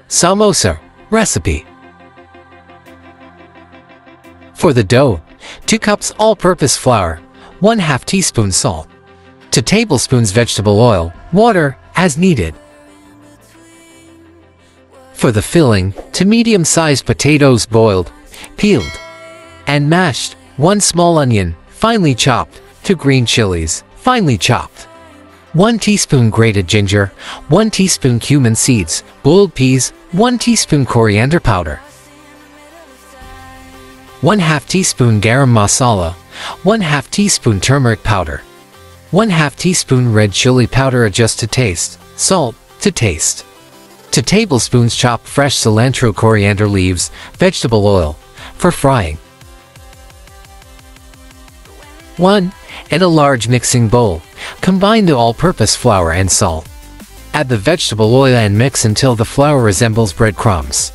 Samosa recipe. For the dough, 2 cups all-purpose flour, 1/2 teaspoon salt, 2 tablespoons vegetable oil, water as needed. For the filling, 2 medium-sized potatoes boiled, peeled, and mashed, 1 small onion, finely chopped, 2 green chilies, finely chopped, 1 teaspoon grated ginger, 1 teaspoon cumin seeds, boiled peas, 1 teaspoon coriander powder, 1/2 teaspoon garam masala, 1/2 teaspoon turmeric powder, 1/2 teaspoon red chili powder adjust to taste, salt to taste, 2 tablespoons chopped fresh cilantro coriander leaves, vegetable oil for frying. 1. In a large mixing bowl, combine the all-purpose flour and salt. Add the vegetable oil and mix until the flour resembles breadcrumbs.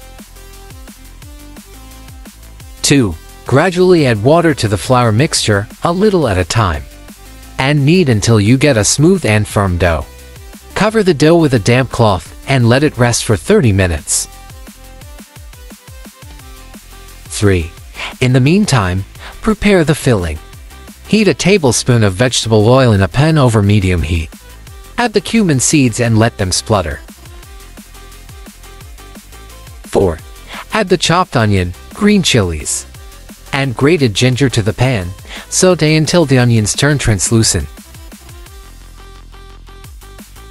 2. Gradually add water to the flour mixture, a little at a time, and knead until you get a smooth and firm dough. Cover the dough with a damp cloth and let it rest for 30 minutes. 3. In the meantime, prepare the filling. Heat a tablespoon of vegetable oil in a pan over medium heat. Add the cumin seeds and let them splutter. 4. Add the chopped onion, green chilies, and grated ginger to the pan. Sauté until the onions turn translucent.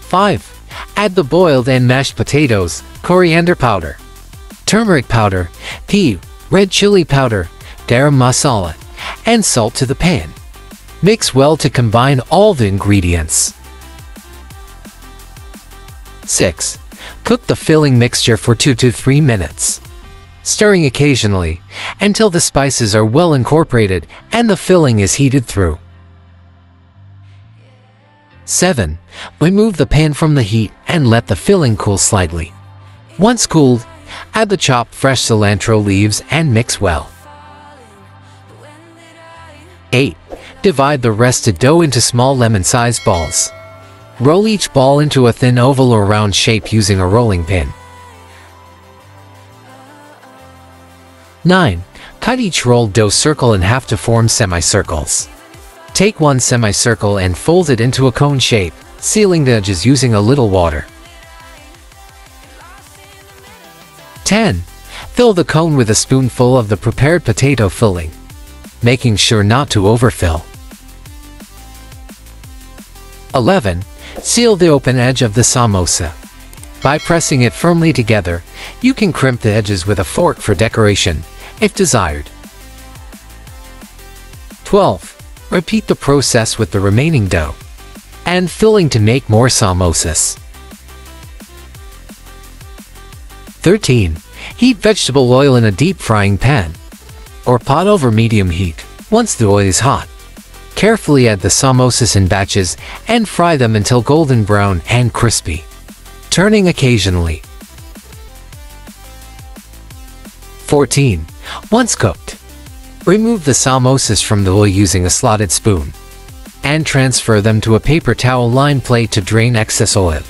5. Add the boiled and mashed potatoes, coriander powder, turmeric powder, pea, red chili powder, garam masala, and salt to the pan. Mix well to combine all the ingredients. 6. Cook the filling mixture for 2 to 3 minutes, stirring occasionally until the spices are well incorporated and the filling is heated through. 7. Remove the pan from the heat and let the filling cool slightly. Once cooled, add the chopped fresh cilantro leaves and mix well. 8. Divide the rested dough into small lemon-sized balls. Roll each ball into a thin oval or round shape using a rolling pin. 9. Cut each rolled dough circle in half to form semicircles. Take one semicircle and fold it into a cone shape, sealing the edges using a little water. 10. Fill the cone with a spoonful of the prepared potato filling, making sure not to overfill. 11. Seal the open edge of the samosa. By pressing it firmly together, you can crimp the edges with a fork for decoration, if desired. 12. Repeat the process with the remaining dough and filling to make more samosas. 13. Heat vegetable oil in a deep frying pan or pot over medium heat. Once the oil is hot, carefully add the samosas in batches and fry them until golden brown and crispy, turning occasionally. 14. Once cooked, remove the samosas from the oil using a slotted spoon and transfer them to a paper towel-lined plate to drain excess oil.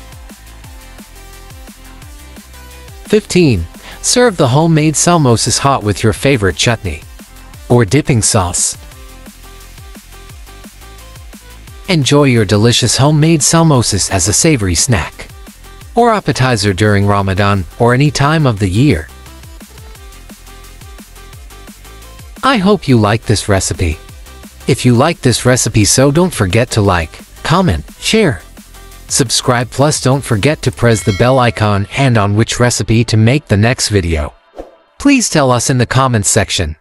15. Serve the homemade samosas hot with your favorite chutney or dipping sauce. Enjoy your delicious homemade samosas as a savory snack or appetizer during Ramadan or any time of the year. I hope you like this recipe. If you like this recipe, so don't forget to like, comment, share, subscribe, plus don't forget to press the bell icon and on which recipe to make the next video. Please tell us in the comments section.